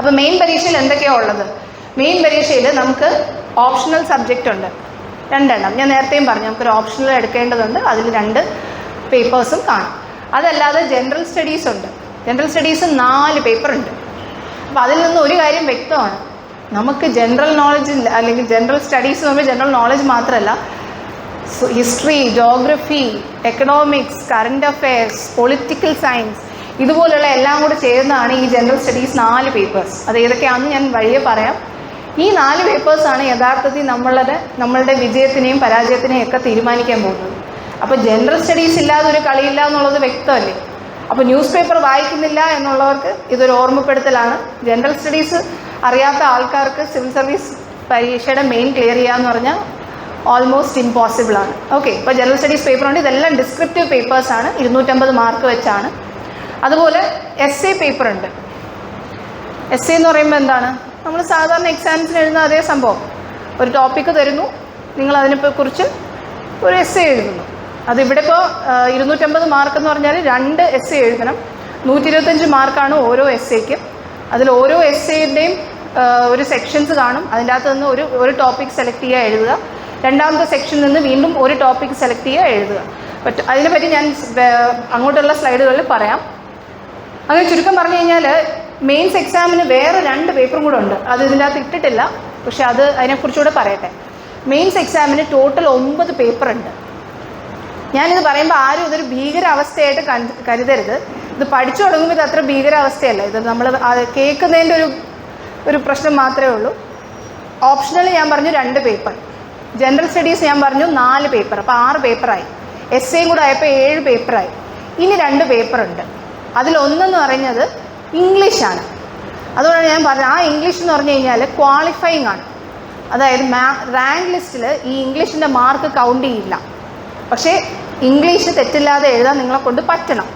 അപ്പോൾ മെയിൻ പരീക്ഷയിൽ എന്തൊക്കെയാണ് ഉള്ളത്? മെയിൻ പരീക്ഷയിൽ നമുക്ക് ഓപ്ഷണൽ സബ്ജക്റ്റ് ഉണ്ട്, 2 എണ്ണം. ഞാൻ നേരത്തെയും പറഞ്ഞു നമുക്കൊരു ഓപ്ഷണൽ എടുക്കേണ്ടതുണ്ട്, അതിൽ 2 പേപ്പേഴ്സും കാണും. അതല്ലാതെ ജനറൽ സ്റ്റഡീസ് ഉണ്ട്. ജനറൽ സ്റ്റഡീസ് 4 പേപ്പർ ഉണ്ട്. അപ്പോൾ അതിൽ നിന്ന് ഒരു കാര്യം വ്യക്തമാണ്, നമുക്ക് ജനറൽ നോളജ് അല്ലെങ്കിൽ ജനറൽ സ്റ്റഡീസ് എന്ന് പറയുമ്പോൾ ജനറൽ നോളജ് മാത്രമല്ല, history, geography, economics, current affairs, political science, ഇതുപോലുള്ള എല്ലാം കൂടെ ചേർന്നാണ് ഈ ജനറൽ സ്റ്റഡീസ് 4 പേപ്പേഴ്സ്. അത് ഏതൊക്കെയാണെന്ന് ഞാൻ വഴിയെ പറയാം. ഈ 4 പേപ്പേഴ്സാണ് യഥാർത്ഥത്തിൽ നമ്മളുടെ വിജയത്തിനെയും പരാജയത്തിനെയും ഒക്കെ തീരുമാനിക്കാൻ പോകുന്നത്. അപ്പോൾ ജനറൽ സ്റ്റഡീസ് ഇല്ലാതെ ഒരു കളിയില്ല എന്നുള്ളത് വ്യക്തമല്ലേ? അപ്പോൾ ന്യൂസ് പേപ്പർ വായിക്കുന്നില്ല എന്നുള്ളവർക്ക് ഇതൊരു ഓർമ്മപ്പെടുത്തലാണ്. ജനറൽ സ്റ്റഡീസ് അറിയാത്ത ആൾക്കാർക്ക് സിവിൽ സർവീസ് പരീക്ഷയുടെ മെയിൻ ക്ലിയർ ചെയ്യുക എന്ന് പറഞ്ഞാൽ ഓൾമോസ്റ്റ് ഇമ്പോസിബിളാണ്. ഓക്കെ, ഇപ്പോൾ ജനറൽ സ്റ്റഡീസ് പേപ്പറുണ്ട്. ഇതെല്ലാം ഡിസ്ക്രിപ്റ്റീവ് പേപ്പേഴ്സാണ്, 250 മാർക്ക് വെച്ചാണ്. അതുപോലെ എസ് എ പേപ്പർ ഉണ്ട്. എസ് എ എന്ന് പറയുമ്പോൾ എന്താണ്? നമ്മൾ സാധാരണ എക്സാംസിന് എഴുതുന്ന അതേ സംഭവം. ഒരു ടോപ്പിക്ക് തരുന്നു, നിങ്ങൾ അതിനെക്കുറിച്ച് ഒരു എസ് എ എഴുതുന്നു. അതിവിടെ ഇപ്പോൾ 250 മാർക്ക് എന്ന് പറഞ്ഞാൽ 2 എസ് എ എഴുതണം. 125 മാർക്കാണ് ഓരോ എസ് എക്കും. അതിൽ ഓരോ എസ് എയുടെയും ഒരു സെക്ഷൻസ് കാണും. അതിൻ്റെ അകത്ത് നിന്ന് ഒരു ടോപ്പിക് സെലക്ട് ചെയ്യുക, എഴുതുക. രണ്ടാമത്തെ സെക്ഷനിൽ നിന്ന് വീണ്ടും ഒരു ടോപ്പിക് സെലക്ട് ചെയ്യുക, എഴുതുക. അതിനെപ്പറ്റി ഞാൻ അങ്ങോട്ടുള്ള സ്ലൈഡുകളിൽ പറയാം. അങ്ങനെ ചുരുക്കം പറഞ്ഞു കഴിഞ്ഞാൽ മെയിൻസ് എക്സാമിന് വേറെ 2 പേപ്പറും കൂടെ ഉണ്ട്. അത് ഇതിൻ്റെ അകത്ത് ഇട്ടിട്ടില്ല, പക്ഷെ അതിനെക്കുറിച്ചുകൂടെ പറയട്ടെ. മെയിൻസ് എക്സാമിന് ടോട്ടൽ 9 പേപ്പറുണ്ട്. ഞാനിത് പറയുമ്പോൾ ആരും ഇതൊരു ഭീകരാവസ്ഥയായിട്ട് കരുതരുത്. ഇത് പഠിച്ചു തുടങ്ങുമ്പോൾ ഇത് അത്ര ഭീകരാവസ്ഥയല്ല. ഇത് നമ്മൾ കേൾക്കുന്നതിൻ്റെ ഒരു പ്രശ്നം മാത്രമേ ഉള്ളൂ. ഓപ്ഷണൽ ഞാൻ പറഞ്ഞു 2 പേപ്പർ, ജനറൽ സ്റ്റഡീസ് ഞാൻ പറഞ്ഞു 4 പേപ്പർ, അപ്പോൾ 6 പേപ്പറായി. എസ് എയും കൂടെ ആയപ്പോൾ 7 പേപ്പറായി. ഇനി 2 പേപ്പറുണ്ട്. അതിലൊന്നെന്ന് പറയുന്നത് ഇംഗ്ലീഷാണ്. അതുകൊണ്ടാണ് ഞാൻ പറഞ്ഞത്, ആ ഇംഗ്ലീഷ് എന്ന് പറഞ്ഞു കഴിഞ്ഞാൽ ക്വാളിഫയിങ് ആണ്. അതായത് റാങ്ക് ലിസ്റ്റിൽ ഈ ഇംഗ്ലീഷിൻ്റെ മാർക്ക് കൗണ്ട് ചെയ്യില്ല. പക്ഷേ ഇംഗ്ലീഷ് തെറ്റില്ലാതെ എഴുതാൻ നിങ്ങളെ കൊണ്ട് പറ്റണം.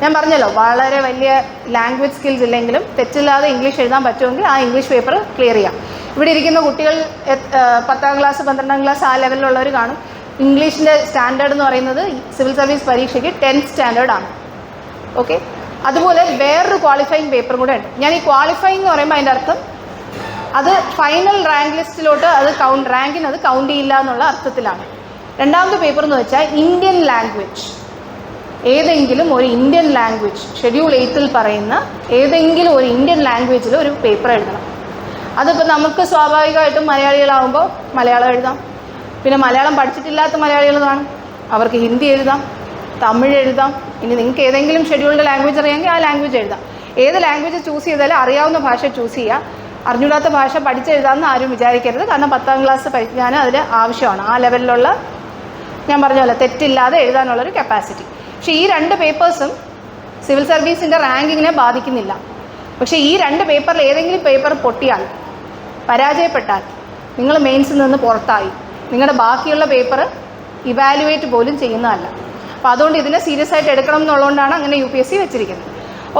ഞാൻ പറഞ്ഞല്ലോ, വളരെ വലിയ ലാംഗ്വേജ് സ്കിൽസ് ഇല്ലെങ്കിലും തെറ്റില്ലാതെ ഇംഗ്ലീഷ് എഴുതാൻ പറ്റുമെങ്കിൽ ആ ഇംഗ്ലീഷ് പേപ്പർ ക്ലിയർ ചെയ്യാം. ഇവിടെ ഇരിക്കുന്ന കുട്ടികൾ 10ാം ക്ലാസ് 12ാം ക്ലാസ് ആ ലെവലിലുള്ളവർ കാണും. ഇംഗ്ലീഷിൻ്റെ സ്റ്റാൻഡേർഡ് എന്ന് പറയുന്നത് സിവിൽ സർവീസ് പരീക്ഷയ്ക്ക് 10th സ്റ്റാൻഡേർഡാണ്. ഓക്കെ, അതുപോലെ വേറൊരു ക്വാളിഫയിങ് പേപ്പർ കൂടെ ഉണ്ട്. ഞാൻ ഈ ക്വാളിഫയിങ് എന്ന് പറയുമ്പോൾ അതിൻ്റെ അർത്ഥം അത് ഫൈനൽ റാങ്ക് ലിസ്റ്റിലോട്ട് റാങ്കിന് അത് കൗണ്ട് ചെയ്യില്ല എന്നുള്ള അർത്ഥത്തിലാണ്. രണ്ടാമത്തെ പേപ്പർ എന്ന് വെച്ചാൽ ഇന്ത്യൻ ലാംഗ്വേജ്. ഏതെങ്കിലും ഒരു ഇന്ത്യൻ ലാംഗ്വേജ്, ഷെഡ്യൂൾ 8ൽ പറയുന്ന ഏതെങ്കിലും ഒരു ഇന്ത്യൻ ലാംഗ്വേജിൽ ഒരു പേപ്പർ എഴുതണം. അതിപ്പോൾ നമുക്ക് സ്വാഭാവികമായിട്ടും മലയാളികളാകുമ്പോൾ മലയാളം എഴുതാം. പിന്നെ മലയാളം പഠിച്ചിട്ടില്ലാത്ത മലയാളികൾ കാണും, അവർക്ക് ഹിന്ദി എഴുതാം, തമിഴ് എഴുതാം. ഇനി നിങ്ങൾക്ക് ഏതെങ്കിലും ഷെഡ്യൂൾഡ് ലാംഗ്വേജ് അറിയാമെങ്കിൽ ആ ലാംഗ്വേജ് എഴുതാം. ഏത് ലാംഗ്വേജ് ചൂസ് ചെയ്താലും അറിയാവുന്ന ഭാഷ ചൂസ് ചെയ്യുക. അറിഞ്ഞൂടാത്ത ഭാഷ പഠിച്ചെഴുതാമെന്ന് ആരും വിചാരിക്കരുത്. കാരണം 10ാം ക്ലാസ് പഠിക്കാൻ അതിന് ആവശ്യമാണ്. ആ ലെവലിലുള്ള, ഞാൻ പറഞ്ഞ പോലെ തെറ്റില്ലാതെ എഴുതാനുള്ളൊരു കപ്പാസിറ്റി. പക്ഷേ ഈ 2 പേപ്പേഴ്സും സിവിൽ സർവീസിൻ്റെ റാങ്കിങ്ങിനെ ബാധിക്കുന്നില്ല. പക്ഷേ ഈ 2 പേപ്പറിൽ ഏതെങ്കിലും പേപ്പർ പൊട്ടിയാൽ, പരാജയപ്പെട്ടാൽ നിങ്ങൾ മെയിൻസിൽ നിന്ന് പുറത്തായി. നിങ്ങളുടെ ബാക്കിയുള്ള പേപ്പർ ഇവാലുവേറ്റ് പോലും ചെയ്യുന്നതല്ല. അപ്പോൾ അതുകൊണ്ട് ഇതിനെ സീരിയസ് ആയിട്ട് എടുക്കണം എന്നുള്ളതുകൊണ്ടാണ് അങ്ങനെ UPSC വെച്ചിരിക്കുന്നത്.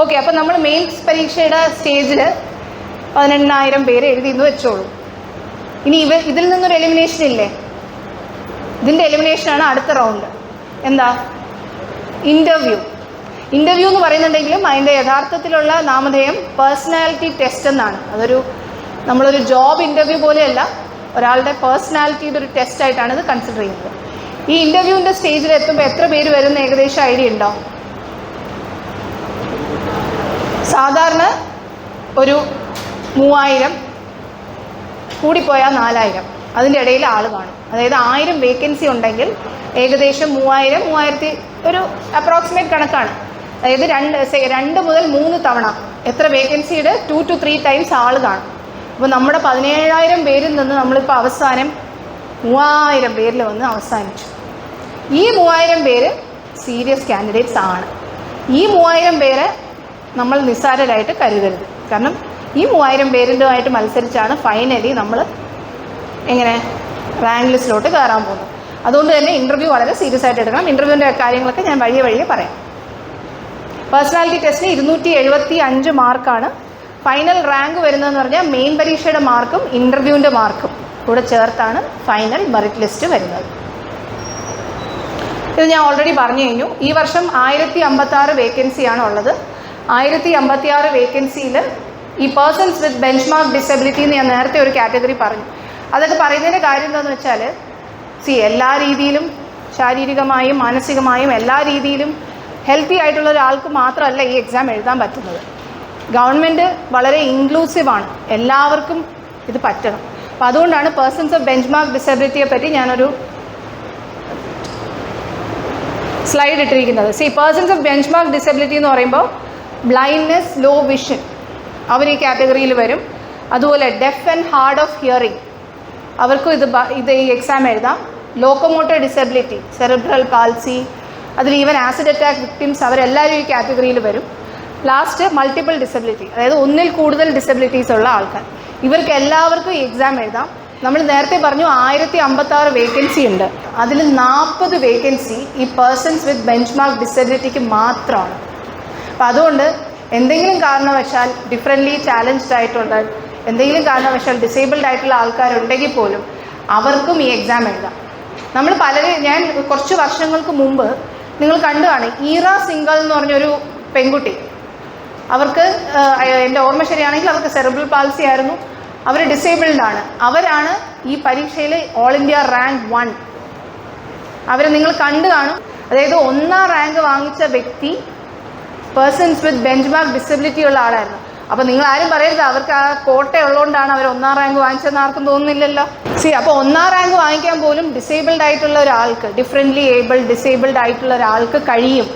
ഓക്കെ, അപ്പോൾ നമ്മൾ മെയിൻസ് പരീക്ഷയുടെ സ്റ്റേജിൽ 18,000 പേര് എഴുതിയെന്ന് വെച്ചോളൂ. ഇനി ഇതിൽ നിന്നൊരു എലിമിനേഷൻ ഇല്ലേ? ഇതിൻ്റെ എലിമിനേഷനാണ് അടുത്ത റൗണ്ട്. എന്താ? ഇൻ്റർവ്യൂ എന്ന് പറയുന്നുണ്ടെങ്കിലും അതിൻ്റെ യഥാർത്ഥത്തിലുള്ള നാമധേയം പേഴ്സണാലിറ്റി ടെസ്റ്റ് എന്നാണ്. നമ്മളൊരു ജോബ് ഇൻ്റർവ്യൂ പോലെയല്ല, ഒരാളുടെ പേഴ്സണാലിറ്റിയുടെ ഒരു ടെസ്റ്റായിട്ടാണ് ഇത് കൺസിഡർ ചെയ്യുന്നത്. ഈ ഇൻ്റർവ്യൂവിൻ്റെ സ്റ്റേജിൽ എത്തുമ്പോൾ എത്ര പേര് വരുന്ന ഏകദേശം ഐഡിയ ഉണ്ടോ? സാധാരണ ഒരു 3000, കൂടിപ്പോയാൽ 4000, അതിൻ്റെ ഇടയിൽ ആൾ കാണും. അതായത് 1000 വേക്കൻസി ഉണ്ടെങ്കിൽ ഏകദേശം 3000 ഒരു അപ്രോക്സിമേറ്റ് കണക്കാണ്. അതായത് 2 മുതൽ 3 തവണ എത്ര വേക്കൻസിയുടെ 2 to 3 ടൈംസ് ആൾ കാണും. അപ്പോൾ നമ്മുടെ 17,000 പേരിൽ നിന്ന് നമ്മളിപ്പോൾ അവസാനം 3000 പേരിൽ വന്ന് അവസാനിച്ചു. ഈ 3000 പേര് സീരിയസ് കാൻഡിഡേറ്റ്സ് ആണ്. ഈ 3000 പേരെ നമ്മൾ നിസ്സാരരായിട്ട് കരുതരുത്. കാരണം ഈ 3000 പേരിൻ്റെതായിട്ട് മത്സരിച്ചാണ് ഫൈനലി നമ്മൾ എങ്ങനെ റാങ്ക് ലിസ്റ്റിലോട്ട് കയറാൻ പോകുന്നത്. അതുകൊണ്ട് തന്നെ ഇൻ്റർവ്യൂ വളരെ സീരിയസ് ആയിട്ട് എടുക്കണം. ഇൻ്റർവ്യൂവിൻ്റെ കാര്യങ്ങളൊക്കെ ഞാൻ വഴിയെ പറയാം. പേഴ്സണാലിറ്റി ടെസ്റ്റിന് 275 മാർക്കാണ്. ഫൈനൽ റാങ്ക് വരുന്നതെന്ന് പറഞ്ഞാൽ മെയിൻ പരീക്ഷയുടെ മാർക്കും ഇൻ്റർവ്യൂവിൻ്റെ മാർക്കും കൂടെ ചേർത്താണ് ഫൈനൽ മെറിറ്റ് ലിസ്റ്റ് വരുന്നത്. ഇത് ഞാൻ ഓൾറെഡി പറഞ്ഞു കഴിഞ്ഞു. ഈ വർഷം 1056 വേക്കൻസിയാണ് ഉള്ളത്. 1056 വേക്കൻസിയിൽ ഈ persons with benchmark disability എന്ന് ഞാൻ നേരത്തെ ഒരു കാറ്റഗറി പറഞ്ഞു. അതൊക്കെ പറയുന്നതിൻ്റെ കാര്യം എന്താണെന്ന് വെച്ചാൽ, എല്ലാ രീതിയിലും ശാരീരികമായും മാനസികമായും എല്ലാ രീതിയിലും ഹെൽത്തി ആയിട്ടുള്ള ഒരാൾക്ക് മാത്രമല്ല ഈ എക്സാം എഴുതാൻ പറ്റുന്നത്. ഗവൺമെൻറ് വളരെ ഇൻക്ലൂസീവാണ്, എല്ലാവർക്കും ഇത് പറ്റണം. അപ്പോൾ അതുകൊണ്ടാണ് പേഴ്സൺസ് ഓഫ് ബെഞ്ച് മാർക്ക് ഡിസബിലിറ്റിയെ പറ്റി ഞാനൊരു സ്ലൈഡ് ഇട്ടിരിക്കുന്നത്. Persons of benchmark disability എന്ന് പറയുമ്പോൾ ബ്ലൈൻഡ്നെസ്, ലോ വിഷൻ, അവർ ഈ കാറ്റഗറിയിൽ വരും. അതുപോലെ def and hard of hearing, അവർക്കും ഇത് ഈ എക്സാം എഴുതാം. ലോക്കോമോട്ടർ ഡിസബിലിറ്റി, സെറിബ്രൽ പാൾസി, അതിൽ ഈവൻ ആസിഡ് അറ്റാക്ക് വിക്ടിംസ്, അവരെല്ലാവരും ഈ കാറ്റഗറിയിൽ വരും. ലാസ്റ്റ് മൾട്ടിപ്പിൾ ഡിസബിലിറ്റി, അതായത് ഒന്നിൽ കൂടുതൽ ഡിസബിലിറ്റീസ് ഉള്ള ആൾക്കാർ, ഇവർക്ക് എല്ലാവർക്കും ഈ എക്സാം എഴുതാം. നമ്മൾ നേരത്തെ പറഞ്ഞു 1056 വേക്കൻസി ഉണ്ട്. അതിൽ 40 വേക്കൻസി ഈ പേഴ്സൺസ് വിത്ത് ബെഞ്ച് മാർക്ക് ഡിസബിലിറ്റിക്ക് മാത്രമാണ്. അപ്പോൾ അതുകൊണ്ട് എന്തെങ്കിലും കാരണവശാൽ ഡിഫറെൻ്റ്ലി ചാലഞ്ച്ഡ് ആയിട്ടുള്ള, എന്തെങ്കിലും കാരണവശാൽ ഡിസേബിൾഡ് ആയിട്ടുള്ള ആൾക്കാരുണ്ടെങ്കിൽ പോലും അവർക്കും ഈ എക്സാം എഴുതാം. നമ്മൾ ഞാൻ കുറച്ച് വർഷങ്ങൾക്ക് മുമ്പ് നിങ്ങൾ കണ്ടു കാണും, ഈറ സിംഗൽ എന്ന് പറഞ്ഞൊരു പെൺകുട്ടി, അവർക്ക് എൻ്റെ ഓർമ്മ ശരിയാണെങ്കിൽ അവർക്ക് സെറിബ്രൽ പാൾസി ആയിരുന്നു, അവർ ഡിസേബിൾഡ് ആണ്. അവരാണ് ഈ പരീക്ഷയിൽ ഓൾ ഇന്ത്യ റാങ്ക് 1. അവരെ നിങ്ങൾ കണ്ടു കാണും. അതായത് 1ാം റാങ്ക് വാങ്ങിച്ച വ്യക്തി persons with benchmark disability ഉള്ള ആളായിരുന്നു. അപ്പോൾ നിങ്ങൾ ആരും പറയരുത് അവർക്ക് ആ കോട്ട ഉള്ളതുകൊണ്ടാണ് അവർ 1ാം റാങ്ക് വാങ്ങിച്ചതെന്ന് ആർക്കും തോന്നുന്നില്ലല്ലോ. അപ്പോൾ 1ാം റാങ്ക് വാങ്ങിക്കാൻ പോലും ഡിസേബിൾഡ് ആയിട്ടുള്ള ഒരാൾക്ക്, ഡിഫറെൻ്റ്ലി ഡിസേബിൾഡ് ആയിട്ടുള്ള ഒരാൾക്ക് കഴിയും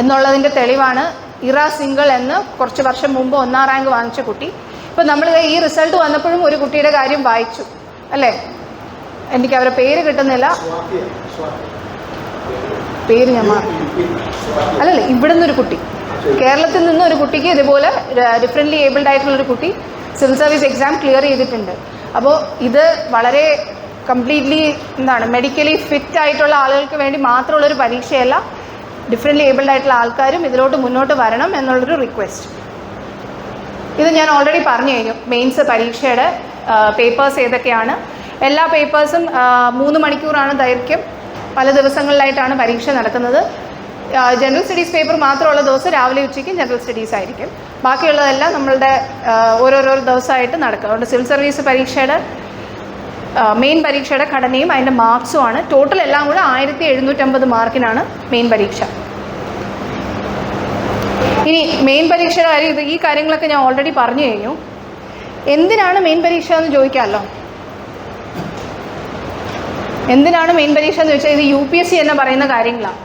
എന്നുള്ളതിൻ്റെ തെളിവാണ് ഇറ സിംഗൾ എന്ന് കുറച്ച് വർഷം മുമ്പ് 1ാം റാങ്ക് വാങ്ങിച്ച കുട്ടി. ഇപ്പോൾ നമ്മൾ ഈ റിസൾട്ട് വന്നപ്പോഴും ഒരു കുട്ടിയുടെ കാര്യം വായിച്ചു അല്ലേ, എനിക്ക് അവരുടെ പേര് കിട്ടുന്നില്ല, പേര് ഞാൻ അല്ലല്ലേ, ഇവിടെ നിന്നൊരു കുട്ടി, കേരളത്തിൽ നിന്ന് ഒരു കുട്ടിക്ക് ഇതുപോലെ ഡിഫറെൻ്റ്ലി ഏബിൾഡ് ആയിട്ടുള്ളൊരു കുട്ടി സിവിൽ സർവീസ് എക്സാം ക്ലിയർ ചെയ്തിട്ടുണ്ട്. അപ്പോൾ ഇത് വളരെ കംപ്ലീറ്റ്ലി മെഡിക്കലി ഫിറ്റ് ആയിട്ടുള്ള ആളുകൾക്ക് വേണ്ടി മാത്രമുള്ളൊരു പരീക്ഷയല്ല, ഡിഫറെൻ്റ്ലി ഏബിൾഡ് ആയിട്ടുള്ള ആൾക്കാരും ഇതിലോട്ട് മുന്നോട്ട് വരണം എന്നുള്ളൊരു റിക്വസ്റ്റ്. ഇത് ഞാൻ ഓൾറെഡി പറഞ്ഞു കഴിഞ്ഞു. മെയിൻസ് പരീക്ഷയുടെ പേപ്പേഴ്സ് ഏതൊക്കെയാണ്. എല്ലാ പേപ്പേഴ്സും 3 മണിക്കൂറാണ് ദൈർഘ്യം. പല ദിവസങ്ങളിലായിട്ടാണ് പരീക്ഷ നടക്കുന്നത്. ജനറൽ സ്റ്റഡീസ് പേപ്പർ മാത്രമുള്ള ദിവസം രാവിലെ ഉച്ചയ്ക്ക് ജനറൽ സ്റ്റഡീസ് ആയിരിക്കും. ബാക്കിയുള്ളതെല്ലാം നമ്മളുടെ ഓരോരോ ദിവസമായിട്ട് നടക്കും. അതുകൊണ്ട് സിവിൽ സർവീസ് പരീക്ഷയുടെ മെയിൻ പരീക്ഷയുടെ ഘടനയും അതിൻ്റെ മാർക്സുമാണ്. ടോട്ടൽ എല്ലാം കൂടെ 1750 മാർക്കിനാണ് മെയിൻ പരീക്ഷ. ഇനി മെയിൻ പരീക്ഷയുടെ കാര്യം, ഈ കാര്യങ്ങളൊക്കെ ഞാൻ ഓൾറെഡി പറഞ്ഞു കഴിഞ്ഞു. എന്തിനാണ് മെയിൻ പരീക്ഷ എന്ന് ചോദിക്കാമല്ലോ. എന്തിനാണ് മെയിൻ പരീക്ഷ എന്ന് ചോദിച്ചാൽ ഇത് UPSC എന്ന് പറയുന്ന കാര്യങ്ങളാണ്.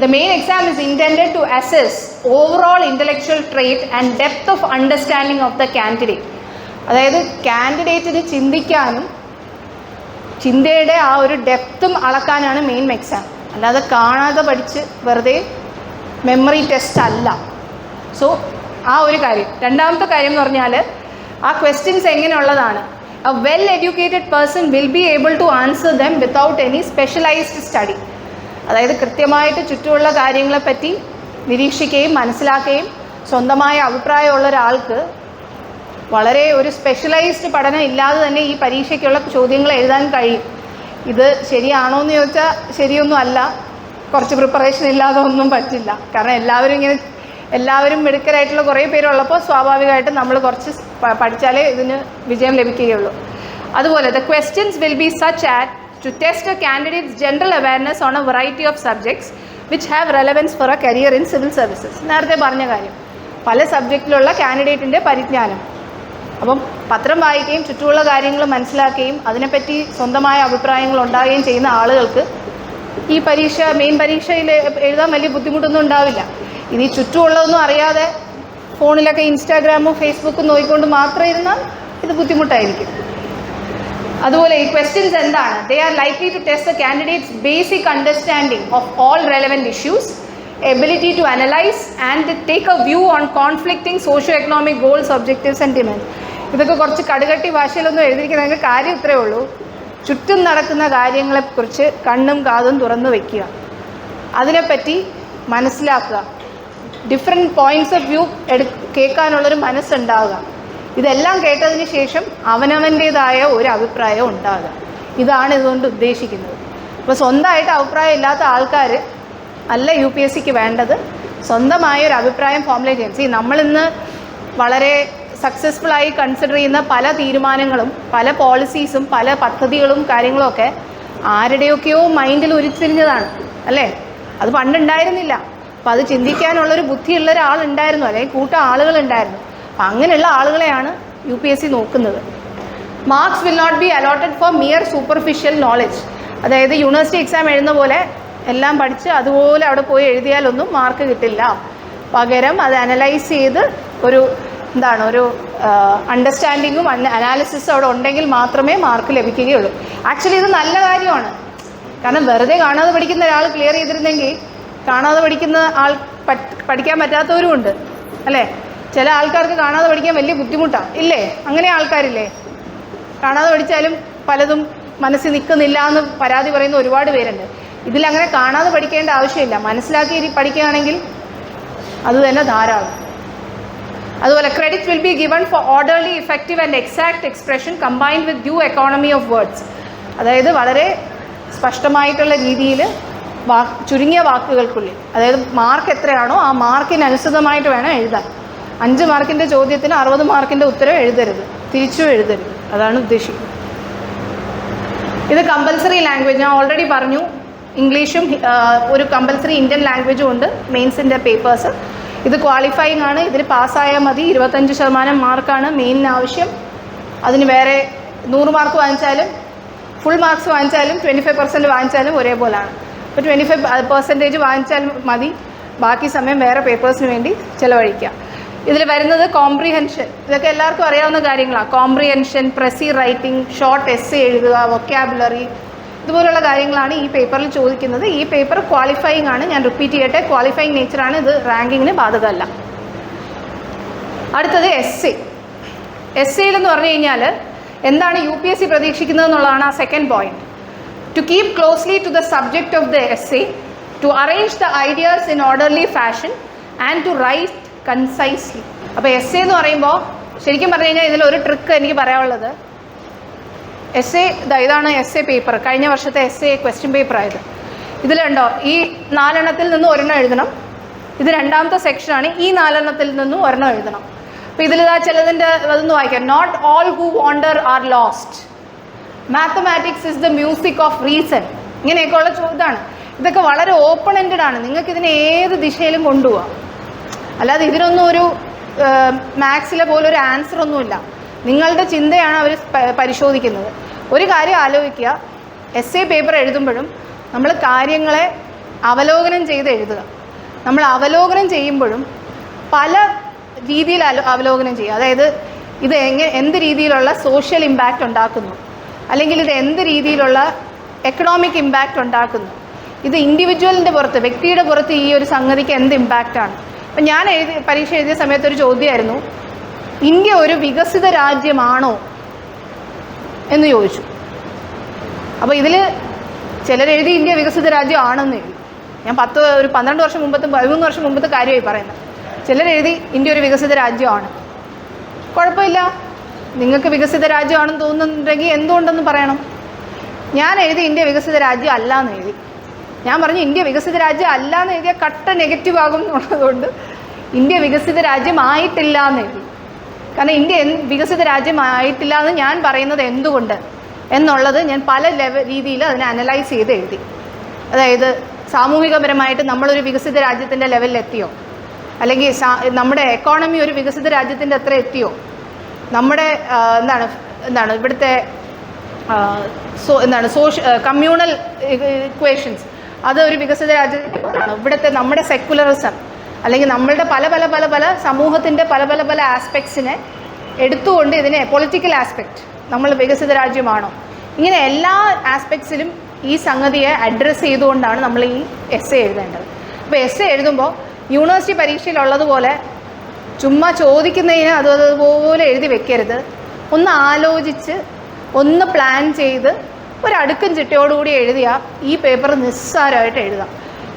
The main exam is intended to assess overall intellectual trait and depth of understanding of the candidate. അതായത് കാൻഡിഡേറ്റിന് ചിന്തിക്കാനും ചിന്തയുടെ ആ ഒരു ഡെപ്തും അളക്കാനാണ് മെയിൻ എക്സാം. അല്ലാതെ കാണാതെ പഠിച്ച് വെറുതെ മെമ്മറി ടെസ്റ്റ് അല്ല. സോ ആ ഒരു കാര്യം. രണ്ടാമത്തെ കാര്യം എന്ന് പറഞ്ഞാൽ ആ questions എങ്ങനെയുള്ളതാണ്. A well educated person will be able to answer them without any specialized study. അതായത് കൃത്യമായിട്ട് ചുറ്റുമുള്ള കാര്യങ്ങളെപ്പറ്റി നിരീക്ഷിക്കുകയും മനസ്സിലാക്കുകയും സ്വന്തമായ അഭിപ്രായമുള്ള ഒരാൾക്ക് വളരെ ഒരു സ്പെഷ്യലൈസ്ഡ് പഠനം ഇല്ലാതെ തന്നെ ഈ പരീക്ഷയ്ക്കുള്ള ചോദ്യങ്ങൾ എഴുതാൻ കഴിയും. ഇത് ശരിയാണോ എന്ന് ചോദിച്ചാൽ ശരിയൊന്നും അല്ല. കുറച്ച് പ്രിപ്പറേഷൻ ഇല്ലാതെ ഒന്നും പറ്റില്ല. കാരണം എല്ലാവരും മിടുക്കരായിട്ടുള്ള കുറേ പേരുള്ളപ്പോൾ സ്വാഭാവികമായിട്ടും നമ്മൾ കുറച്ച് പഠിച്ചാലേ ഇതിന് വിജയം ലഭിക്കുകയുള്ളൂ. അതുപോലെ the questions will be such as to test a candidate's general awareness on a variety of subjects which have relevance for a career in civil services. നേരത്തെ പറഞ്ഞ കാര്യം, പല സബ്ജക്റ്റിലുള്ള കാൻഡിഡേറ്റിൻ്റെ പരിജ്ഞാനം. അപ്പം പത്രം വായിക്കുകയും ചുറ്റുമുള്ള കാര്യങ്ങൾ മനസ്സിലാക്കുകയും അതിനെപ്പറ്റി സ്വന്തമായ അഭിപ്രായങ്ങൾ ഉണ്ടാവുകയും ചെയ്യുന്ന ആളുകൾക്ക് ഈ മെയിൻ പരീക്ഷയിൽ എഴുതാൻ വലിയ ബുദ്ധിമുട്ടൊന്നും ഉണ്ടാവില്ല. ഇനി ചുറ്റുമുള്ളതൊന്നും അറിയാതെ ഫോണിലൊക്കെ ഇൻസ്റ്റാഗ്രാമും ഫേസ്ബുക്കും നോക്കിക്കൊണ്ട് മാത്രം ഇരുന്നാൽ ഇത് ബുദ്ധിമുട്ടായിരിക്കും. അതുപോലെ ഈ ക്വസ്റ്റ്യൻസ് എന്താണ്? They are likely to test the candidates basic understanding of all relevant issues, ability to analyse and take a view on conflicting socio economic goals, objectives and demands. ഇതൊക്കെ കുറച്ച് കടുകട്ടി ഭാഷയിലൊന്നും എഴുതിയിരിക്കുന്നതിൻ്റെ കാര്യം ഇത്രയേ ഉള്ളൂ. ചുറ്റും നടക്കുന്ന കാര്യങ്ങളെക്കുറിച്ച് കണ്ണും കാതും തുറന്നു വയ്ക്കുക, അതിനെപ്പറ്റി മനസ്സിലാക്കുക, ഡിഫറെൻറ്റ് പോയിൻറ്റ്സ് ഓഫ് വ്യൂ കേൾക്കാനുള്ളൊരു മനസ്സുണ്ടാവുക. ഇതെല്ലാം കേട്ടതിന് ശേഷം അവനവൻ്റേതായ ഒരു അഭിപ്രായം ഉണ്ടാകുക. ഇതാണ് ഇതുകൊണ്ട് ഉദ്ദേശിക്കുന്നത്. അപ്പോൾ സ്വന്തമായിട്ട് അഭിപ്രായം ഇല്ലാത്ത ആൾക്കാർ അല്ല UPSCക്ക് വേണ്ടത്. സ്വന്തമായ ഒരു അഭിപ്രായം ഫോമുലേറ്റ് ചെയ്യാൻ. നമ്മളിന്ന് വളരെ സക്സസ്ഫുള്ളായി കൺസിഡർ ചെയ്യുന്ന പല തീരുമാനങ്ങളും പല പോളിസീസും പല പദ്ധതികളും കാര്യങ്ങളുമൊക്കെ ആരുടെയൊക്കെയോ മൈൻഡിൽ ഉരുത്തിരിഞ്ഞതാണ് അല്ലേ? അത് പണ്ടുണ്ടായിരുന്നില്ല. അപ്പോൾ അത് ചിന്തിക്കാനുള്ളൊരു ബുദ്ധിയുള്ള ഒരാളുണ്ടായിരുന്നു, അല്ലെങ്കിൽ കൂട്ടം ആളുകളുണ്ടായിരുന്നു. അപ്പം അങ്ങനെയുള്ള ആളുകളെയാണ് UPSC നോക്കുന്നത്. Marks will not be allotted for mere superficial knowledge. അതായത് യൂണിവേഴ്സിറ്റി എക്സാം എഴുതുന്ന പോലെ എല്ലാം പഠിച്ച് അതുപോലെ അവിടെ പോയി എഴുതിയാലൊന്നും മാർക്ക് കിട്ടില്ല. പകരം അത് അനലൈസ് ചെയ്ത് ഒരു ഒരു അണ്ടർസ്റ്റാൻഡിങ്ങും അനാലിസിസും അവിടെ ഉണ്ടെങ്കിൽ മാത്രമേ മാർക്ക് ലഭിക്കുകയുള്ളൂ. ആക്ച്വലി ഇത് നല്ല കാര്യമാണ്. കാരണം വെറുതെ കാണാതെ പഠിക്കുന്ന ഒരാൾ ക്ലിയർ ചെയ്തിരുന്നെങ്കിൽ കാണാതെ പഠിക്കുന്ന ആൾ പഠിക്കാൻ പറ്റാത്തവരും ഉണ്ട് അല്ലേ? ചില ആൾക്കാർക്ക് കാണാതെ പഠിക്കാൻ വലിയ ബുദ്ധിമുട്ടാണ് ഇല്ലേ? അങ്ങനെ ആൾക്കാരില്ലേ? കാണാതെ പഠിച്ചാലും പലതും മനസ്സിൽ നിൽക്കുന്നില്ല എന്ന് പരാതി പറയുന്ന ഒരുപാട് പേരുണ്ട്. ഇതിലങ്ങനെ കാണാതെ പഠിക്കേണ്ട ആവശ്യമില്ല. മനസ്സിലാക്കി പഠിക്കുകയാണെങ്കിൽ അത് തന്നെ ധാരാളം. അതുപോലെ credit will be given for orderly effective and exact expression combined with due economy of words. അതായത് വളരെ സ്പഷ്ടമായിട്ടുള്ള രീതിയിൽ ചുരുങ്ങിയ വാക്കുകൾക്കുള്ളിൽ, അതായത് മാർക്ക് എത്രയാണോ ആ മാർക്കിനനുസൃതമായിട്ട് വേണം എഴുതാൻ. 5 മാർക്കിൻ്റെ ചോദ്യത്തിന് 60 മാർക്കിൻ്റെ ഉത്തരം എഴുതരുത്, തിരിച്ചും എഴുതരുത്. അതാണ് ഉദ്ദേശിക്കുന്നത്. ഇത് കമ്പൽസറി ലാംഗ്വേജ്. ഞാൻ ഓൾറെഡി പറഞ്ഞു, ഇംഗ്ലീഷും ഒരു കമ്പൽസറി ഇന്ത്യൻ ലാംഗ്വേജും ഉണ്ട് മെയിൻസിൻ്റെ പേപ്പേഴ്സ്. ഇത് ക്വാളിഫയിങ് ആണ്. ഇതിൽ പാസ്സായാൽ മതി. 25% മാർക്കാണ് മെയിനിന് ആവശ്യം. അതിന് വേറെ 100 മാർക്ക് വാങ്ങിച്ചാലും ഫുൾ മാർക്സ് വാങ്ങിച്ചാലും 25% വാങ്ങിച്ചാലും ഒരേപോലെയാണ്. അപ്പോൾ 25% വാങ്ങിച്ചാൽ മതി. ബാക്കി സമയം വേറെ പേപ്പേഴ്സിന് വേണ്ടി ചിലവഴിക്കുക. ഇതിൽ വരുന്നത് കോംപ്രിഹെൻഷൻ. ഇതൊക്കെ എല്ലാവർക്കും അറിയാവുന്ന കാര്യങ്ങളാണ്. കോംപ്രിഹെൻഷൻ, പ്രസി റൈറ്റിംഗ്, ഷോർട്ട് എസ്സേ എഴുതുക, വൊക്കാബുലറി, ഇതുപോലുള്ള കാര്യങ്ങളാണ് ഈ പേപ്പറിൽ ചോദിക്കുന്നത്. ഈ പേപ്പർ ക്വാളിഫയിങ് ആണ്. ഞാൻ റിപ്പീറ്റ് ചെയ്യട്ടെ, ക്വാളിഫയിങ് നേച്ചറാണ്. ഇത് റാങ്കിങ്ങിന് ബാധകമല്ല. അടുത്തത് എസ്സേ. എസ്സേയിലെന്ന് പറഞ്ഞു കഴിഞ്ഞാൽ എന്താണ് UPSC പ്രതീക്ഷിക്കുന്നത് എന്നുള്ളതാണ് ആ second point. To keep closely to the subject of the essay, to arrange the ideas in orderly fashion and to write concisely. അപ്പോൾ എസ്സേ എന്ന് പറയുമ്പോൾ ശരിക്കും പറഞ്ഞു കഴിഞ്ഞാൽ ഇതിലൊരു ട്രിക്ക് എനിക്ക് പറയാനുള്ളത്, എസ്സേ ഇതാണ് എസ്സേ പേപ്പർ. കഴിഞ്ഞ വർഷത്തെ എസ്സേ ക്വസ്റ്റ്യൻ പേപ്പർ ആയത്. ഇതിലുണ്ടോ ഈ 4 എണ്ണത്തിൽ നിന്നും ഒരെണ്ണം എഴുതണം. ഇത് രണ്ടാമത്തെ സെക്ഷനാണ്. ഈ 4 എണ്ണത്തിൽ നിന്നും ഒരെണ്ണം എഴുതണം. അപ്പോൾ ഇതിലിതാ ചിലതിൻ്റെ അതൊന്ന് വായിക്കാം. Not all who wander are lost, mathematics is the music of reason. ഇങ്ങനെയൊക്കെയുള്ള ഇതാണ്. ഇതൊക്കെ വളരെ ഓപ്പൺ എൻഡഡ് ആണ്. നിങ്ങൾക്ക് ഇതിനെ ഏത് ദിശയിലും കൊണ്ടുപോകാം. അല്ലാതെ ഇതിനൊന്നും ഒരു മാത്സിലെ പോലെ ഒരു ആൻസർ ഒന്നുമില്ല. നിങ്ങളുടെ ചിന്തയാണ് അവർ പരിശോധിക്കുന്നത്. ഒരു കാര്യം ആലോചിക്കുക, എസ്സേ പേപ്പർ എഴുതുമ്പോഴും നമ്മൾ കാര്യങ്ങളെ അവലോകനം ചെയ്ത് എഴുതുക. നമ്മൾ അവലോകനം ചെയ്യുമ്പോഴും പല രീതിയിൽ അവലോകനം ചെയ്യുക. അതായത് ഇത് എന്ത് രീതിയിലുള്ള സോഷ്യൽ ഇമ്പാക്റ്റ് ഉണ്ടാക്കുന്നു, അല്ലെങ്കിൽ ഇത് എന്ത് രീതിയിലുള്ള എക്കണോമിക് ഇമ്പാക്റ്റ് ഉണ്ടാക്കുന്നു, ഇത് ഇൻഡിവിജ്വലിൻ്റെ പുറത്ത്, വ്യക്തിയുടെ പുറത്ത് ഈ ഒരു സംഗതിക്ക് എന്ത് ഇമ്പാക്റ്റാണ്. അപ്പം ഞാൻ പരീക്ഷ എഴുതിയ സമയത്തൊരു ചോദ്യമായിരുന്നു, ഇന്ത്യ ഒരു വികസിത രാജ്യമാണോ എന്ന് ചോദിച്ചു. അപ്പോൾ ഇതിൽ ചിലരെഴുതി ഇന്ത്യ വികസിത രാജ്യമാണെന്ന് എഴുതി. ഞാൻ 12 വർഷം മുമ്പത്തും 13 വർഷം മുമ്പത്തെ കാര്യമായി പറയുന്നത്. ചിലരെഴുതി ഇന്ത്യ ഒരു വികസിത രാജ്യമാണ്. കുഴപ്പമില്ല, നിങ്ങൾക്ക് വികസിത രാജ്യമാണെന്ന് തോന്നുന്നുണ്ടെങ്കിൽ എന്തുകൊണ്ടെന്ന് പറയണം. ഞാൻ എഴുതി ഇന്ത്യ വികസിത രാജ്യം അല്ല എന്ന് എഴുതി. ഞാൻ പറഞ്ഞു ഇന്ത്യ വികസിത രാജ്യം അല്ല എന്ന് എഴുതിയാൽ കട്ട നെഗറ്റീവ് ആകും എന്നുള്ളതുകൊണ്ട് ഇന്ത്യ വികസിത രാജ്യമായിട്ടില്ല എന്ന് എഴുതി. കാരണം ഇന്ത്യ വികസിത രാജ്യമായിട്ടില്ല എന്ന് ഞാൻ പറയുന്നത് എന്തുകൊണ്ട് എന്നുള്ളത് ഞാൻ പല രീതിയിൽ അതിനെ അനലൈസ് ചെയ്ത് എഴുതി. അതായത് സാമൂഹികപരമായിട്ട് നമ്മളൊരു വികസിത രാജ്യത്തിൻ്റെ ലെവലിലെത്തിയോ, അല്ലെങ്കിൽ നമ്മുടെ എക്കോണമി ഒരു വികസിത രാജ്യത്തിൻ്റെ അത്ര എത്തിയോ, നമ്മുടെ ഇവിടുത്തെ കമ്മ്യൂണൽ ഇക്വേഷൻസ് അത് ഒരു വികസിത രാജ്യത്തിനാണ്. ഇവിടുത്തെ നമ്മുടെ സെക്കുലറിസം, അല്ലെങ്കിൽ നമ്മളുടെ പല പല പല പല സമൂഹത്തിൻ്റെ പല പല പല ആസ്പെക്ട്സിനെ എടുത്തുകൊണ്ട് ഇതിനെ പൊളിറ്റിക്കൽ ആസ്പെക്റ്റ് നമ്മൾ വികസിത രാജ്യമാണോ, ഇങ്ങനെ എല്ലാ ആസ്പെക്ട്സിലും ഈ സംഗതിയെ അഡ്രസ്സ് ചെയ്തുകൊണ്ടാണ് നമ്മൾ ഈ എസ്സേ എഴുതേണ്ടത്. അപ്പോൾ എസ്സേ എഴുതുമ്പോൾ യൂണിവേഴ്സിറ്റി പരീക്ഷയിലുള്ളതുപോലെ ചുമ്മാ ചോദിക്കുന്നതിന് അതുപോലെ എഴുതി വെക്കരുത്. ഒന്ന് ആലോചിച്ച് ഒന്ന് പ്ലാൻ ചെയ്ത് ഒരടുക്കും ചിട്ടയോടുകൂടി എഴുതിയാൽ ഈ പേപ്പർ നിസ്സാരമായിട്ട് എഴുതാം.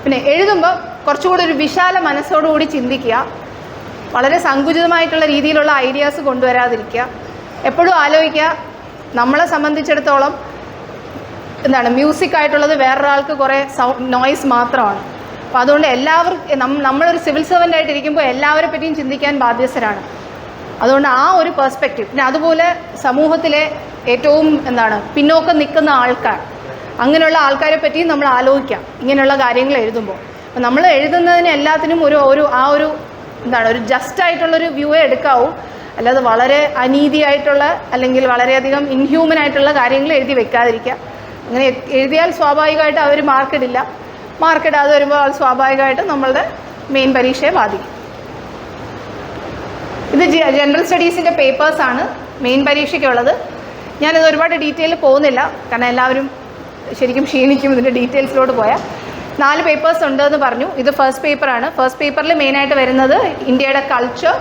പിന്നെ എഴുതുമ്പോൾ കുറച്ചുകൂടി ഒരു വിശാല മനസ്സോടുകൂടി ചിന്തിക്കുക. വളരെ സങ്കുചിതമായിട്ടുള്ള രീതിയിലുള്ള ഐഡിയാസ് കൊണ്ടുവരാതിരിക്കുക. എപ്പോഴും ആലോചിക്കുക, നമ്മളെ സംബന്ധിച്ചിടത്തോളം മ്യൂസിക് ആയിട്ടുള്ളത് വേറൊരാൾക്ക് കുറേ നോയ്സ് മാത്രമാണ്. അപ്പോൾ അതുകൊണ്ട് എല്ലാവർക്കും നമ്മളൊരു സിവിൽ സർവൻ്റ് ആയിട്ടിരിക്കുമ്പോൾ എല്ലാവരെ പറ്റിയും ചിന്തിക്കാൻ ബാധ്യസ്ഥരാണ്. അതുകൊണ്ട് ആ ഒരു പെർസ്പെക്റ്റീവ്, പിന്നെ അതുപോലെ സമൂഹത്തിലെ ഏറ്റവും പിന്നോക്കം നിൽക്കുന്ന ആൾക്കാർ, അങ്ങനെയുള്ള ആൾക്കാരെ പറ്റിയും നമ്മൾ ആലോചിക്കാം ഇങ്ങനെയുള്ള കാര്യങ്ങൾ എഴുതുമ്പോൾ. അപ്പം നമ്മൾ എഴുതുന്നതിന് എല്ലാത്തിനും ഒരു ജസ്റ്റായിട്ടുള്ളൊരു വ്യൂവേ എടുക്കാവൂ, അല്ലാതെ വളരെ അനീതിയായിട്ടുള്ള അല്ലെങ്കിൽ വളരെയധികം ഇൻഹ്യൂമൻ ആയിട്ടുള്ള കാര്യങ്ങൾ എഴുതി വെക്കാതിരിക്കുക. അങ്ങനെ എഴുതിയാൽ സ്വാഭാവികമായിട്ട് അവർ മാർക്കിടില്ല. മാർക്കിടാതെ വരുമ്പോൾ അത് സ്വാഭാവികമായിട്ട് നമ്മളുടെ മെയിൻ പരീക്ഷയെ ബാധിക്കും. ഇത് ജനറൽ സ്റ്റഡീസിൻ്റെ പേപ്പേഴ്സാണ് മെയിൻ പരീക്ഷയ്ക്കുള്ളത്. ഞാനിത് ഒരുപാട് ഡീറ്റെയിൽ പോകുന്നില്ല, കാരണം എല്ലാവരും ശരിക്കും ക്ഷീണിക്കും ഇതിൻ്റെ ഡീറ്റെയിൽസിലോട്ട് പോയാൽ. 4 പേപ്പേഴ്സ് ഉണ്ടെന്ന് പറഞ്ഞു. ഇത് ഫസ്റ്റ് പേപ്പറാണ്. ഫസ്റ്റ് പേപ്പറിൽ മെയിനായിട്ട് വരുന്നത് ഇന്ത്യയുടെ കൾച്ചർ,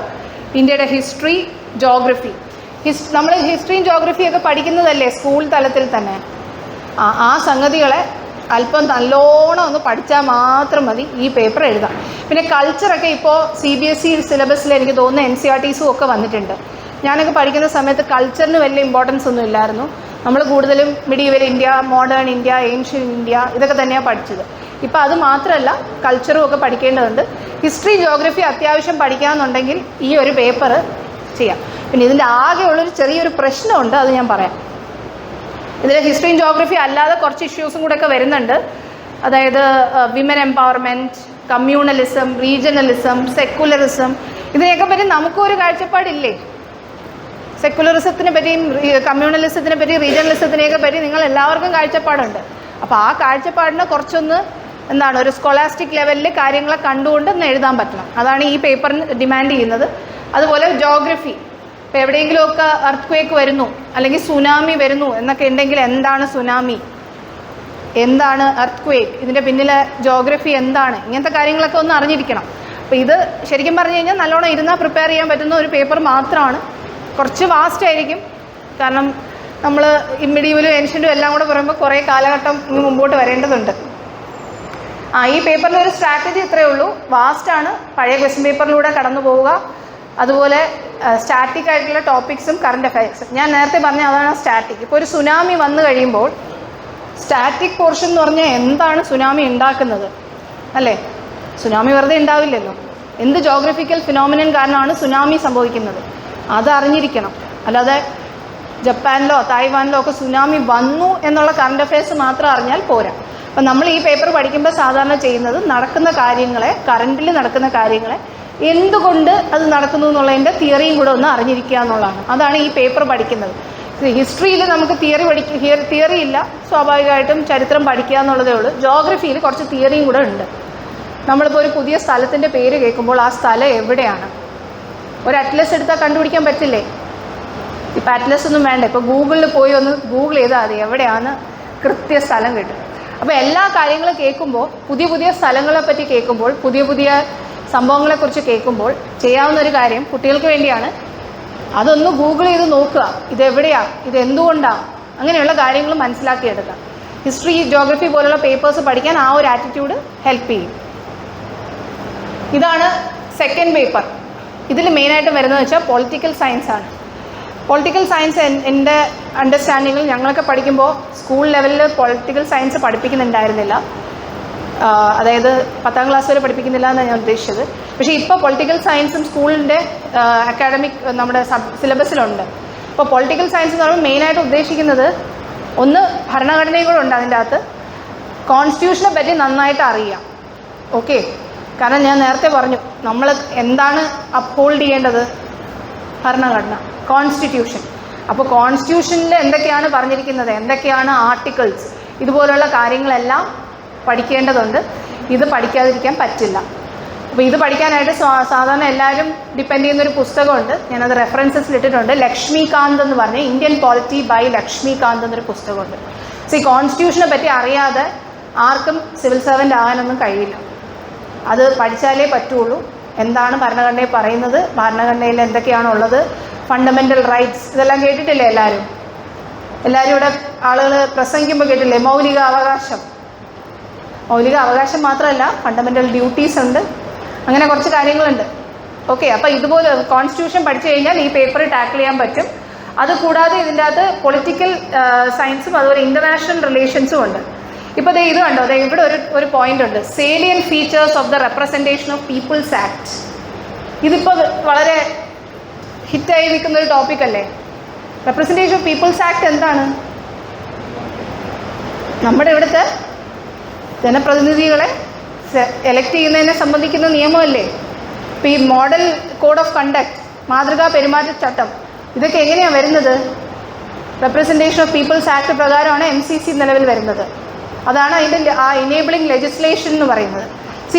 ഇന്ത്യയുടെ ഹിസ്റ്ററി, ജോഗ്രഫി. നമ്മൾ ഹിസ്റ്ററിയും ജോഗ്രഫിയൊക്കെ പഠിക്കുന്നതല്ലേ സ്കൂൾ തലത്തിൽ തന്നെ. ആ സംഗതികളെ അല്പം നല്ലോണം ഒന്ന് പഠിച്ചാൽ മാത്രം മതി ഈ പേപ്പർ എഴുതാം. പിന്നെ കൾച്ചറൊക്കെ ഇപ്പോൾ CBSE സിലബസിൽ എനിക്ക് തോന്നുന്നു NCERTസും ഒക്കെ വന്നിട്ടുണ്ട്. ഞാനൊക്കെ പഠിക്കുന്ന സമയത്ത് കൾച്ചറിന് വലിയ ഇമ്പോർട്ടൻസ് ഒന്നും ഇല്ലായിരുന്നു. നമ്മൾ കൂടുതലും medieval India, modern India, ancient India ഇതൊക്കെ തന്നെയാണ് പഠിച്ചത്. ഇപ്പോൾ അത് മാത്രമല്ല, കൾച്ചറും ഒക്കെ പഠിക്കേണ്ടതുണ്ട്. ഹിസ്റ്ററി ജോഗ്രഫി അത്യാവശ്യം പഠിക്കാമെന്നുണ്ടെങ്കിൽ ഈ ഒരു പേപ്പർ ചെയ്യാം. പിന്നെ ഇതിൻ്റെ ആകെയുള്ളൊരു ചെറിയൊരു പ്രശ്നമുണ്ട്, അത് ഞാൻ പറയാം. ഇതിൽ ഹിസ്റ്ററിയും ജോഗ്രഫി അല്ലാതെ കുറച്ച് ഇഷ്യൂസും കൂടെയൊക്കെ വരുന്നുണ്ട്. അതായത് women empowerment, communalism, regionalism, secularism, ഇതിനെയൊക്കെ പറ്റി നമുക്കും ഒരു കാഴ്ചപ്പാടില്ലേ? സെക്കുലറിസത്തിനെ പറ്റിയും കമ്മ്യൂണലിസത്തിനെ പറ്റി, റീജിയണലിസത്തിനെയൊക്കെ പറ്റി നിങ്ങൾ എല്ലാവർക്കും കാഴ്ചപ്പാടുണ്ട്. അപ്പോൾ ആ കാഴ്ചപ്പാടിനെ കുറച്ചൊന്ന് ഒരു സ്കോളാസ്റ്റിക് ലെവലിൽ കാര്യങ്ങളെ കണ്ടുകൊണ്ട് ഒന്ന് എഴുതാൻ പറ്റണം. അതാണ് ഈ പേപ്പറിന് ഡിമാൻഡ് ചെയ്യുന്നത്. അതുപോലെ ജോഗ്രഫി, ഇപ്പോൾ എവിടെയെങ്കിലുമൊക്കെ എർത്ത്ക്വേക്ക് വരുന്നു അല്ലെങ്കിൽ സുനാമി വരുന്നു എന്നൊക്കെ ഉണ്ടെങ്കിൽ എന്താണ് സുനാമി, എന്താണ് എർത്ത്ക്വേക്ക്, ഇതിൻ്റെ പിന്നിലെ ജോഗ്രഫി എന്താണ്, ഇങ്ങനത്തെ കാര്യങ്ങളൊക്കെ ഒന്ന് അറിഞ്ഞിരിക്കണം. അപ്പോൾ ഇത് ശരിക്കും പറഞ്ഞു കഴിഞ്ഞാൽ നല്ലോണം ഇരുന്നാൽ പ്രിപ്പയർ ചെയ്യാൻ പറ്റുന്ന ഒരു പേപ്പർ മാത്രമാണ്. കുറച്ച് വാസ്റ്റ് ആയിരിക്കും, കാരണം നമ്മൾ മിഡീവലും ഏൻഷ്യൻറ്റും എല്ലാം കൂടെ പറയുമ്പോൾ കുറേ കാലഘട്ടം മുമ്പോട്ട് വരേണ്ടതുണ്ട്. ഈ പേപ്പറിൽ ഒരു സ്ട്രാറ്റജി ഇത്രയേ ഉള്ളൂ. വാസ്റ്റാണ്, പഴയ ക്വസ്റ്റ്യൻ പേപ്പറിലൂടെ കടന്നു പോവുക. അതുപോലെ സ്റ്റാറ്റിക് ആയിട്ടുള്ള ടോപ്പിക്സും കറണ്ട് അഫയേഴ്സും. ഞാൻ നേരത്തെ പറഞ്ഞ അതാണ് സ്റ്റാറ്റിക്. ഇപ്പോൾ ഒരു സുനാമി വന്നു കഴിയുമ്പോൾ സ്റ്റാറ്റിക് പോർഷൻ എന്ന് പറഞ്ഞാൽ എന്താണ് സുനാമി ഉണ്ടാക്കുന്നത്, അല്ലേ? സുനാമി വെറുതെ ഉണ്ടാവില്ലല്ലോ. എന്ത് ജോഗ്രഫിക്കൽ ഫിനോമിനൻ കാരണമാണ് സുനാമി സംഭവിക്കുന്നത്, അത് അറിഞ്ഞിരിക്കണം. അല്ലാതെ ജപ്പാനിലോ തായ്വാനിലോ ഒക്കെ സുനാമി വന്നു എന്നുള്ള കറണ്ട് അഫയേഴ്സ് മാത്രം അറിഞ്ഞാൽ പോരാ. അപ്പം നമ്മൾ ഈ പേപ്പർ പഠിക്കുമ്പോൾ സാധാരണ ചെയ്യുന്നത് നടക്കുന്ന കാര്യങ്ങളെ, കറണ്ടിൽ നടക്കുന്ന കാര്യങ്ങളെ എന്തുകൊണ്ട് അത് നടക്കുന്നു എന്നുള്ളതിൻ്റെ തിയറിയും കൂടെ ഒന്ന് അറിഞ്ഞിരിക്കുക എന്നുള്ളതാണ്. അതാണ് ഈ പേപ്പർ പഠിക്കുന്നത്. ഹിസ്റ്ററിയിൽ നമുക്ക് തിയറി ഇല്ല, സ്വാഭാവികമായിട്ടും ചരിത്രം പഠിക്കുക എന്നുള്ളതേ ഉള്ളൂ. ജോഗ്രഫിയിൽ കുറച്ച് തിയറിയും കൂടെ ഉണ്ട്. നമ്മളിപ്പോൾ ഒരു പുതിയ സ്ഥലത്തിൻ്റെ പേര് കേൾക്കുമ്പോൾ ആ സ്ഥലം എവിടെയാണ്, ഒരു അറ്റ്ലസ് എടുത്താൽ കണ്ടുപിടിക്കാൻ പറ്റില്ലേ? ഇപ്പോൾ അറ്റ്ലസ് ഒന്നും വേണ്ട, ഇപ്പോൾ ഗൂഗിളിൽ പോയി ഒന്ന് ഗൂഗിൾ ചെയ്താൽ മതി, എവിടെയാണ് കൃത്യ സ്ഥലം കിട്ടും. അപ്പോൾ എല്ലാ കാര്യങ്ങളും കേൾക്കുമ്പോൾ, പുതിയ പുതിയ സ്ഥലങ്ങളെ പറ്റി കേൾക്കുമ്പോൾ, പുതിയ പുതിയ സംഭവങ്ങളെക്കുറിച്ച് കേൾക്കുമ്പോൾ ചെയ്യാവുന്നൊരു കാര്യം കുട്ടികൾക്ക് വേണ്ടിയാണ്, അതൊന്ന് ഗൂഗിൾ ചെയ്ത് നോക്കുക. ഇതെവിടെയാണ്, ഇതെന്തുകൊണ്ടാണ്, അങ്ങനെയുള്ള കാര്യങ്ങൾ മനസ്സിലാക്കിയെടുക്കുക. ഹിസ്റ്ററി, ജോഗ്രഫി പോലുള്ള പേപ്പേഴ്സ് പഠിക്കാൻ ആ ഒരു ആറ്റിറ്റ്യൂഡ് ഹെൽപ്പ് ചെയ്യും. ഇതാണ് സെക്കൻഡ് പേപ്പർ. ഇതിൽ മെയിനായിട്ട് വരുന്നതെന്ന് വെച്ചാൽ പൊളിറ്റിക്കൽ സയൻസ് ആണ്. പൊളിറ്റിക്കൽ സയൻസ് എൻ്റെ അണ്ടർസ്റ്റാൻഡിങ്ങിൽ ഞങ്ങളൊക്കെ പഠിക്കുമ്പോൾ സ്കൂൾ ലെവലിൽ പൊളിറ്റിക്കൽ സയൻസ് പഠിപ്പിക്കുന്നുണ്ടായിരുന്നില്ല. അതായത് 10ാം ക്ലാസ് വരെ പഠിപ്പിക്കുന്നില്ല എന്നാണ് ഞാൻ ഉദ്ദേശിച്ചത്. പക്ഷേ ഇപ്പോൾ പൊളിറ്റിക്കൽ സയൻസും സ്കൂളിൻ്റെ അക്കാഡമിക് നമ്മുടെ സിലബസിലുണ്ട്. ഇപ്പോൾ പൊളിറ്റിക്കൽ സയൻസ് എന്ന് പറയുമ്പോൾ മെയിനായിട്ട് ഉദ്ദേശിക്കുന്നത് ഒന്ന് ഭരണഘടനയും കൂടെ ഉണ്ട് അതിൻ്റെ അകത്ത്. കോൺസ്റ്റിറ്റ്യൂഷനെ പറ്റി നന്നായിട്ട് അറിയാം. ഓക്കെ, കാരണം ഞാൻ നേരത്തെ പറഞ്ഞു നമ്മൾ എന്താണ് അപ്ഹോൾഡ് ചെയ്യേണ്ടത്, ഭരണഘടന, കോൺസ്റ്റിറ്റ്യൂഷൻ. അപ്പോൾ കോൺസ്റ്റിറ്റ്യൂഷനിൽ എന്തൊക്കെയാണ് പറഞ്ഞിരിക്കുന്നത്, എന്തൊക്കെയാണ് ആർട്ടിക്കിൾസ്, ഇതുപോലുള്ള കാര്യങ്ങളെല്ലാം പഠിക്കേണ്ടതുണ്ട്. ഇത് പഠിക്കാതിരിക്കാൻ പറ്റില്ല. അപ്പോൾ ഇത് പഠിക്കാനായിട്ട് സാധാരണ എല്ലാവരും ഡിപ്പെൻഡ് ചെയ്യുന്നൊരു പുസ്തകമുണ്ട്, ഞാനത് റെഫറൻസസിൽ ഇട്ടിട്ടുണ്ട്. ലക്ഷ്മികാന്ത് എന്ന് പറഞ്ഞ ഇന്ത്യൻ പോളിറ്റി ബൈ ലക്ഷ്മികാന്ത് എന്നൊരു പുസ്തകമുണ്ട്. സോ ഈ കോൺസ്റ്റിറ്റ്യൂഷനെ പറ്റി അറിയാതെ ആർക്കും സിവിൽ സർവൻ്റ് ആകാനൊന്നും കഴിയില്ല. അത് പഠിച്ചാലേ പറ്റുള്ളൂ. എന്താണ് ഭരണഘടനയിൽ പറയുന്നത്, ഭരണഘടനയിൽ എന്തൊക്കെയാണുള്ളത്, ഫണ്ടമെൻ്റൽ റൈറ്റ്സ്, ഇതെല്ലാം കേട്ടിട്ടില്ലേ എല്ലാവരും? ഇവിടെ ആളുകൾ പ്രസംഗിക്കുമ്പോൾ കേട്ടില്ലേ മൗലിക അവകാശം. മൗലിക അവകാശം മാത്രമല്ല, ഫണ്ടമെൻ്റൽ ഡ്യൂട്ടീസ് ഉണ്ട്, അങ്ങനെ കുറച്ച് കാര്യങ്ങളുണ്ട്. ഓക്കെ, അപ്പോൾ ഇതുപോലെ കോൺസ്റ്റിറ്റ്യൂഷൻ പഠിച്ചു കഴിഞ്ഞാൽ ഈ പേപ്പർ ടാക്കിൾ ചെയ്യാൻ പറ്റും. അതുകൂടാതെ ഇതിൻ്റെ അകത്ത് പൊളിറ്റിക്കൽ സയൻസും അതുപോലെ ഇൻ്റർനാഷണൽ റിലേഷൻസും ഉണ്ട്. ഇപ്പോൾ ഇത് കണ്ടോ, ഇവിടെ ഒരു പോയിന്റ് ഉണ്ട്, salient features of the representation of people's act. ഇതിപ്പോൾ വളരെ ഹിറ്റായി നിൽക്കുന്ന ഒരു ടോപ്പിക് അല്ലേ. റെപ്രസെൻറ്റേഷൻ ഓഫ് പീപ്പിൾസ് ആക്ട് എന്താണ്? നമ്മുടെ ഇവിടുത്തെ ജനപ്രതിനിധികളെ എലക്ട് ചെയ്യുന്നതിനെ സംബന്ധിക്കുന്ന നിയമമല്ലേ. ഇപ്പോൾ ഈ മോഡൽ കോഡ് ഓഫ് കണ്ടക്ട്, മാതൃകാ പെരുമാറ്റച്ചട്ടം, ഇതൊക്കെ എങ്ങനെയാണ് വരുന്നത്? റെപ്രസെൻറ്റേഷൻ ഓഫ് പീപ്പിൾസ് ആക്ട് പ്രകാരമാണ് MCC നിലവിൽ വരുന്നത്. അതാണ് അതിൻ്റെ ആ ഇനേബിളിംഗ് ലെജിസ്ലേഷൻ എന്ന് പറയുന്നത്.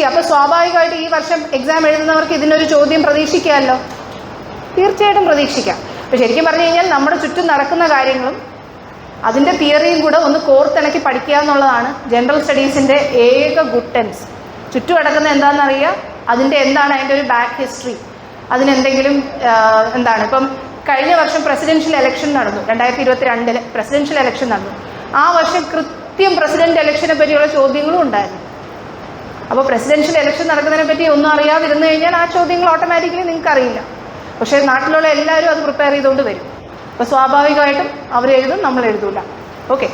അപ്പോൾ സ്വാഭാവികമായിട്ട് ഈ വർഷം എക്സാം എഴുതുന്നവർക്ക് ഇതിനൊരു ചോദ്യം പ്രതീക്ഷിക്കാമല്ലോ. തീർച്ചയായിട്ടും പ്രതീക്ഷിക്കാം. അപ്പോൾ ശരിക്കും പറഞ്ഞു കഴിഞ്ഞാൽ നമ്മുടെ ചുറ്റും നടക്കുന്ന കാര്യങ്ങളും അതിൻ്റെ തിയറിയും കൂടെ ഒന്ന് കോർത്തിണക്കി പഠിക്കുക എന്നുള്ളതാണ് ജനറൽ സ്റ്റഡീസിൻ്റെ ഏക ഗുഡ് ടെൻസ്. ചുറ്റും നടക്കുന്ന എന്താണെന്നറിയുക, അതിൻ്റെ എന്താണ് അതിൻ്റെ ഒരു ബാക്ക് ഹിസ്റ്ററി, അതിനെന്തെങ്കിലും എന്താണ്. ഇപ്പം കഴിഞ്ഞ വർഷം പ്രസിഡൻഷ്യൽ ഇലക്ഷൻ നടന്നു, 2022 പ്രസിഡൻഷ്യൽ ഇലക്ഷൻ നടന്നു. ആ വർഷം കൃത്യം പ്രസിഡന്റ് ഇലക്ഷനെ പറ്റിയുള്ള ചോദ്യങ്ങളും ഉണ്ടായിരുന്നു. അപ്പോൾ പ്രസിഡൻഷ്യൽ ഇലക്ഷൻ നടക്കുന്നതിനെ പറ്റി ഒന്നും അറിയാതിരുന്നു കഴിഞ്ഞാൽ ആ ചോദ്യങ്ങൾ ഓട്ടോമാറ്റിക്കലി നിങ്ങൾക്ക് അറിയില്ല. പക്ഷേ നാട്ടിലുള്ള എല്ലാവരും അത് പ്രിപ്പയർ ചെയ്തുകൊണ്ട് വരും. അപ്പോൾ സ്വാഭാവികമായിട്ടും അവർ എഴുതും, നമ്മൾ എഴുതൂല. ഓക്കെ.